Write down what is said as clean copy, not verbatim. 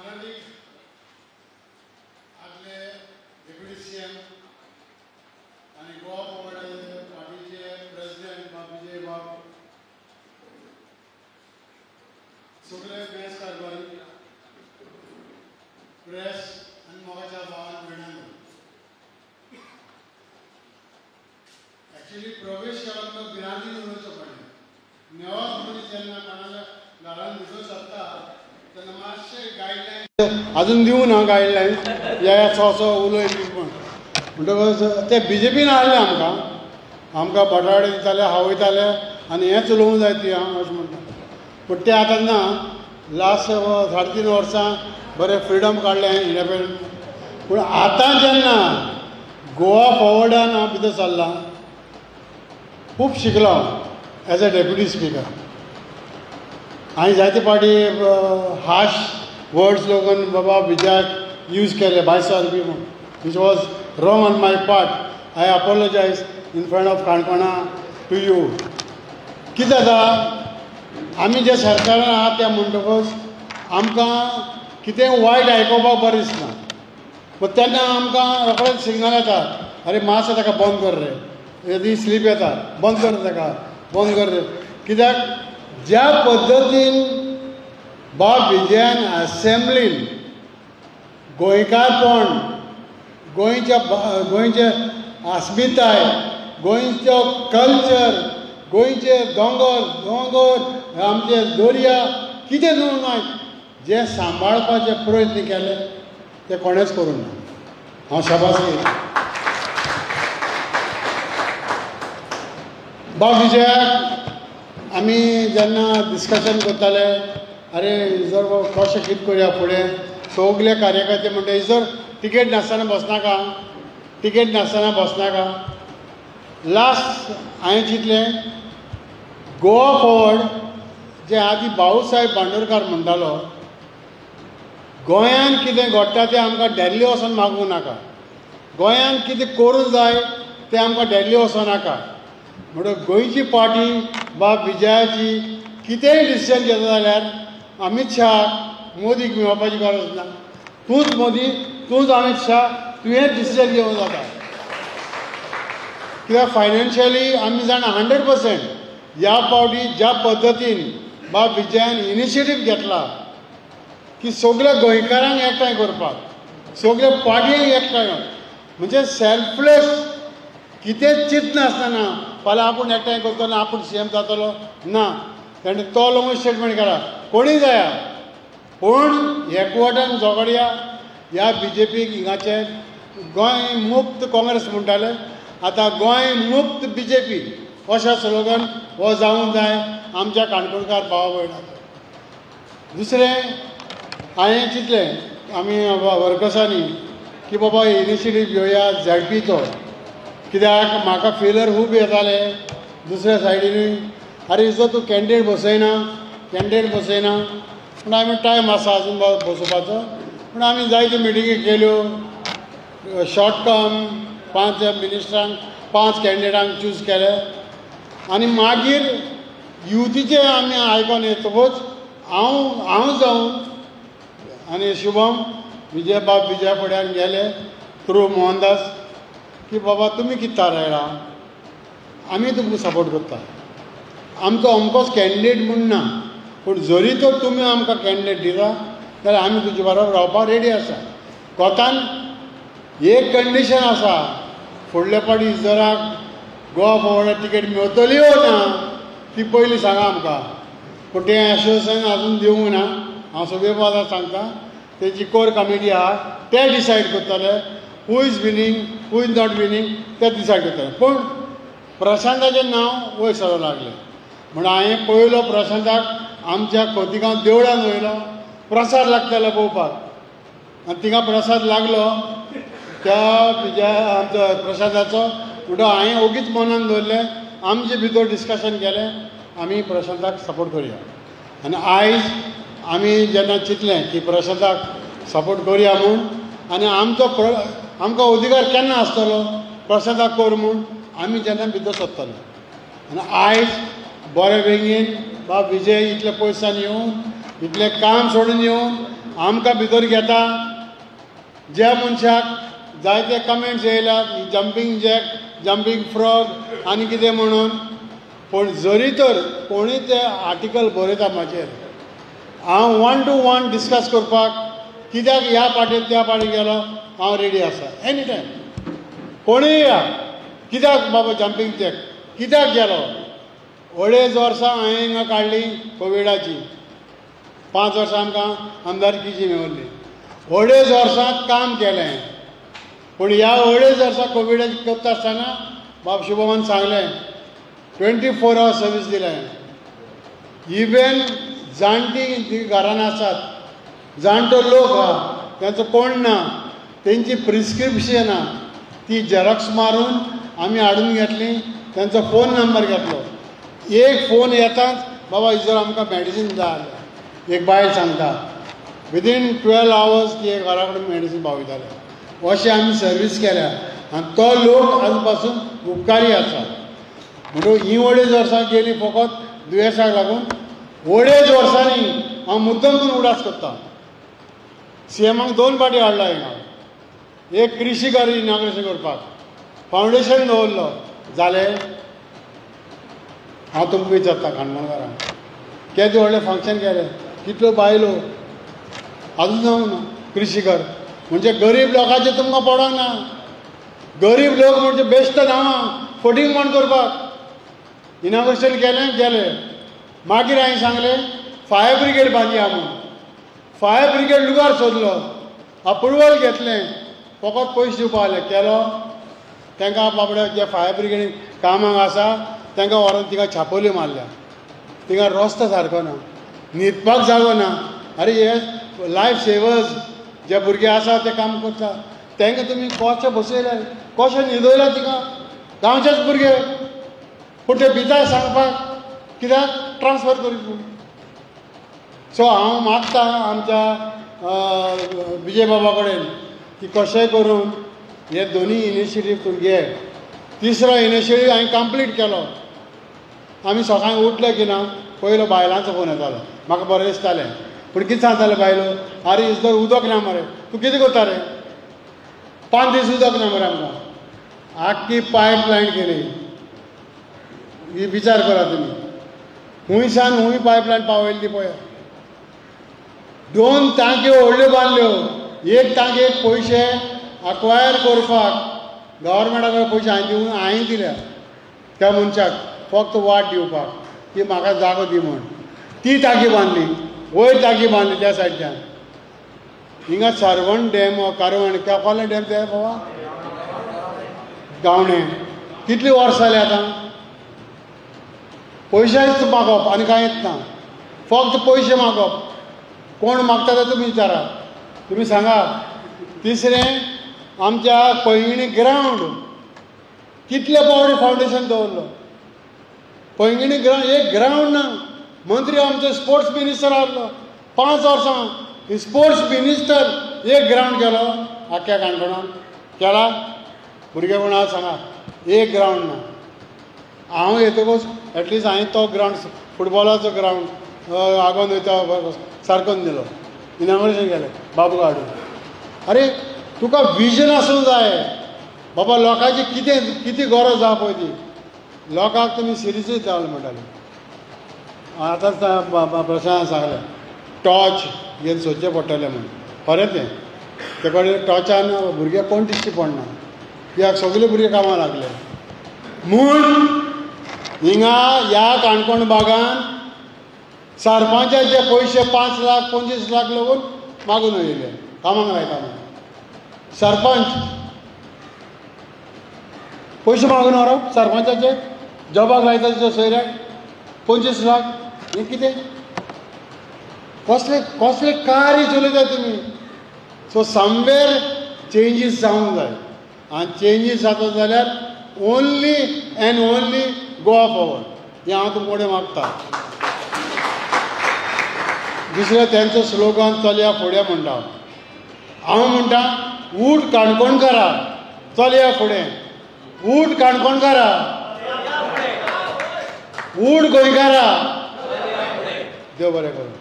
महाराणी आपले deputy CM आणि गोवा फॉरवर्ड पार्टीचे प्रेसिडेंट विजय बाब सगळे बेस्ट कारभारी प्रेस आणि मोगाच्या भावान भयणांनो एक्चुअली प्रवेश केला तो बिरांती उडोवचो पडलें नेवाज मनीस जेन्ना कोणाला घरान भितर सरता तेन्ना मातशे गायडलायन अजून दिवं ना गायडलायन ह्या असो उलय बी म्हणटकच ते बीजेपीन हाडले आमकां बटाटे दिताले हावयताले आनी हेंच उलोवंक जाय ती हांव अशें म्हणटा पूण ते आतां ना लास्ट 3.5 वर्सां बरें फ्रिडम काडलें इंडिपेंडंट पूण आतां जेन्ना गोवा फॉरवर्डान हांव भितर सरलां खूब शिकलो एज अ डेप्युटी स्पीकर हांवें जायते पाटी हार्श वर्ड्स लोगून बाबा विजयाक यूज केले बायसार बी म्हूण which was wrong on my part I apologise in front of काणकोणा टू यू कितें जाता आमी जे सरकारान आहा त्या म्हणटकच आमकां कितें वायट आयकोपाक बरें दिसना पूण तेन्ना आमकां रोखडेंच सिग्नल येता अरे मातसो ताका बंद कर रे यदी स्लीप येता बंद कर ताका बंद कर रे कित्याक ज्या पद्दतीन बाब विजयान असेंब्लीन गोंयकारपण गोंयचे अस्मिताय गोंयचो कल्चर गोंयचे दोंगर आमचे दर्या कितें न्हू ना जे सांबाळपाचे प्रयत्न केले ते कोणेच करूंक ना हांव शाबासकी बाब विजयाक आमी जेन्ना डिस्कशन करताले अरे जर कशें कितें करया फुडें सगळे कार्यकर्ते म्हणटा जर टिकेट नासतना बसनाका लास्ट हांवें चिंतलें गोवा फॉरवर्ड जे आदी भाऊसाहेब बांदोडकार म्हणटालो गोंयान कितें घडटा तें आमकां दिल्ली वचून मागूंक नाका गोंयान कितें करूंक जाय तें आमकां दिल्ली वचूं नाका म्हणून गोंयची पार्टी बाब विजयाची कितेंय डिसिजन घेता जाल्यार अमित शाह मोदीक मेळपाची गरज ना तूंच मोदी तूंच अमित शाह तुवेंच डिसिजन घेवंक जाता कित्याक फायनान्शियली आमी जाणा 100% ह्या पावटी ज्या पद्दतीन बाब विजयान इनिशिएटीव घेतला की सगळ्या गोंयकारांक एकठांय करपाक सगळ्या पार्टयांक एकठांय म्हणजे सेल्फलेस कितेंच चिंत नासतना फाल्यां आपूण एकठांय करतलो आपूण सीएम जातलो ना ताणें तो लोगून स्टेटमेंट केला कोणीय जाया पूण एकवटान झगडया ह्या बीजेपीक हिंगाचे गोंय मुक्त काँग्रेस म्हणटाले आतां गोंय मुक्त बीजेपी अशें स्लोगन हो जावंक जाय आमच्या काणकोणकार भावा भयणांक दुसरें हांवें चिंतलें आमी वर्कर्सांनी की बाबा इनिशिएटीव घेवया झेडपीचो कित्याक म्हाका फेलर खूब येताले दुसऱ्या सायडीनूय अरे जर तूं कॅन्डिडेट बसयना पूण हांवें टायम आसा अजून बसोवपाचो पूण आमी जायत्यो मिटिंगी केल्यो शॉर्ट टर्म 5 मिनिस्टरांक 5 कॅन्डिडेटांक चूज केले आनी मागीर युथीचे आमी आयकोन येतकच हांव जावन आनी शुभम बाब विजया फुड्यान गेले थ्रू मोहनदास की बाबा तुमी कितें थारायला आमी तुमकां सपोर्ट करता आमचो अमकोच कॅन्डिडेट म्हूण ना पूण जरी तर तुमी आमकां कॅन्डिडेट दिता जाल्यार आमी तुजे बरोबर रावपाक रेडी आसा कोतान एक कंडिशन आसा फुडल्या पाटी जराक गोवा फॉरवर्डाक टिकेट मेळटली ओ ना ती पयलीं सांगा आमकां पूण तें एश्युरेशन आजून दिवंक ना हांव सगळे बाजार सांगता तेजी कोर कमिटी आहा ते डिसायड करतले who is winning who is not winning ते डिसायड करतले पूण प्रशांताचें नांव वयर सरो लागलें म्हण हांवें पळयलो प्रशांताक आमच्या खोतिगांव देवळान वयलो प्रसाद लागतालो पळोवपाक आनी थिंगा प्रसाद लागलो त्या आमचो प्रसादाचो म्हणटो हांवें ओगीच मनान दवरलें आमचे भितर डिस्कशन केलें आमी प्रशांताक सपोर्ट करया आनी आयज आमी जेन्ना चिंतलें की प्रशांताक सपोर्ट करया म्हूण आनी आमकां अधिकार केन्ना आसतलो प्रशांताक कर म्हूण आमी जेन्ना भितर सरतले आनी आयज बरे बेगीन बाब विजय इतले पयसान येवन इतलें काम सोडून येवन आमकां भितर घेता. ज्या मनशाक जायते कमेंट्स येयल्यात जंपींग जॅक, जंपींग फ्रॉग आनी कितें म्हणून, पूण जरी तर कोणूय ते आर्टिकल बरयता म्हाजेर, हांव 1 to 1 डिस्कस करपाक, कित्याक ह्या पार्टीर त्या पार्टीर गेलो, हांव रेडी आसा एनी टायम. कोणूय या, कित्याक बाबा जंपींग जॅक कित्याक गेलो. 2.5 वर्सां हांवें हिंगा काडली कोविडाची, 5 वर्सां आमकां आमदारकीची मेळ्ळी. 2.5 वर्सां काम केलें, पूण ह्या 2.5 वर्सां कोविडाची करता आसतना बाब शुभमन सांगलें 24 hours सर्वीस दिलें. इवन जाणटी जीं घरान आसात, जाणटो लोक आहा तांचो कोण ना, तेंची प्रिस्क्रिप्शनां ती झेरॉक्स मारून आमी हाडून घेतली, तांचो फोन नंबर घेतलो. एक फोन येताच बाबा जर आमकां मेडिसीन जाय, एक बायल सांगता विदीन 12 hours ती घरा कडेन मेडिसीन पावयताले. अशें आमी सर्वीस केल्या आनी तो लोक आज पासून उपकारी आसा. म्हणून ही 2.5 वर्सां गेली फकत दुयेंसाक लागून. 2.5 वर्सांनी हांव मुद्दम करून उडास करता. CMाक 2 फावटी हाडला हिंगा. एक कृशी घर इनॉग्रेशन करपाक फावंडेशन दवरलो, जालें. हांव तुमकां विचारता काणकोणकारांक, केदें व्हडलें फंक्शन केलें, कितल्यो बायलो आजून जावंक ना. कृशी घर म्हणजे गरीब लोकांचें तुमकां पडोंक ना. गरीब लोक म्हणजे बेश्ट नांवां फटींग म्हण करपाक इनॉग्रेशन केलें गेलें. मागीर हांवें सांगलें फायर ब्रिगेड बांदया म्हणून. फायर ब्रिगेड लुगार सोदलो, अप्रुवल घेतलें, फकत पयशे दिवपा जाले. केलो तांकां बाबड्या जे फायर ब्रिगेड कामाक आसा तांकां व्हरोन थिंगा छापोल्यो मारल्या. थिंगा रस्तो सारको ना, न्हिदपाक जागो ना. अरे हे लायफ सेवर्स जे भुरगे आसा ते काम करता, तांकां तुमी कशे बसयले, कशे न्हिदयला थिंगा गांवचेच भुरगे. पूण ते भिता सांगपाक कित्याक ट्रान्सफर करीत म्हूण. सो हांव मागतां आमच्या विजय बाबा कडेन की कशेंय करून हे दोनी इनिशिएटीव तूं घे. तिसरो इनिशिएटीव हांवें कंप्लीट केलो. आमी सकाळीं उठले की ना पयलो बायलांचो फोन येतालो, म्हाका बरें दिसतालें. पूण कितें सांगताले बायलो, आरे इसदर उदक ना मरे, तूं कितें करता रे, 5 दीस उदक ना मरे आमकां. आख्खी पायप लायन केली. ही विचार करा तुमी, खूंयसान खूंय पायप लायन पावयली ती पळया. 2 टांक्यो व्हडल्यो बांदल्यो. एक टांकयेक पयशे अक्वायर करपाक गव्हर्मेंटाक पयशे हांवें दिल्या त्या मनशाक फक्त वाट दिवपाक की म्हाका जागो दी म्हण. ती टांकी बांदली, वयर टांकी बांदली त्या सायडच्यान. हिंगा सरवण डॅम, कारवण कसले डॅम ते बाबा गावणे. कितली वर्स जाली आतां. पयशेच मागप आनी कांयच ना, फक्त पयशे मागप. कोण मागता ते तुमी विचारा, तुमी सांगा. तिसरें आमच्या पैंगिणी ग्रावंड कितले पावटी फावंडेशन दवरलो. पैंगिणी ग्रावंड एक ग्रावंड ना. मंत्री आमचो स्पोर्ट्स मिनिस्टर आसलो 5 वर्सां. स्पोर्ट्स मिनिस्टर एक ग्रावंड केलो आख्ख्या काणकोणान केला. भुरगेपणा सांगा एक ग्रावंड ना. हांव येतकच एटलिस्ट हांवें तो ग्रावंड फुटबॉलाचो ग्रावंड आगोंद वयता सारकोन दिलो. इनॉग्रेशन केलें बाबू हाडून. अरे तुका विजन आसूंक जाय बाबा. लोकांची कितें गरज आहा पळय ती लोकांक तुमी सिरियसच जावं म्हणटाले. आतांच प्रशांत सांगलें टॉर्च घेवन सोदचें पडटलें म्हणून. खरें तें ते कडेन टॉर्चान भुरगे कोण दिश्टी पडना, कित्याक सगळे भुरगे कामां लागले. म्हूण हिंगा ह्या काणकोण भागान सरपंचाचे पयशे 5 लाख 25 लाख लागून मागून वयले कामाक लायता म्हणून. सरपंच पयशे मागून व्हरप सरपंचाचे जॉबाक लायता तुज्या सोयऱ्याक 25 लाख. हें कितें कसले कार्य चलयता तुमी. सो समवेर चेंजीस जावंक जाय. आनी चेंजीस जाता जाल्यार only end only Goa forward. हें हांव तुमचे कडेन मागतां. दुसरें तेंचो स्लोगन चलया फुडें म्हणटा. हांव म्हणटा उठ काणकोणकारा चलया फुडें. उठ काणकोणकारा, उठ गोंयकारा. देव बरें करूं.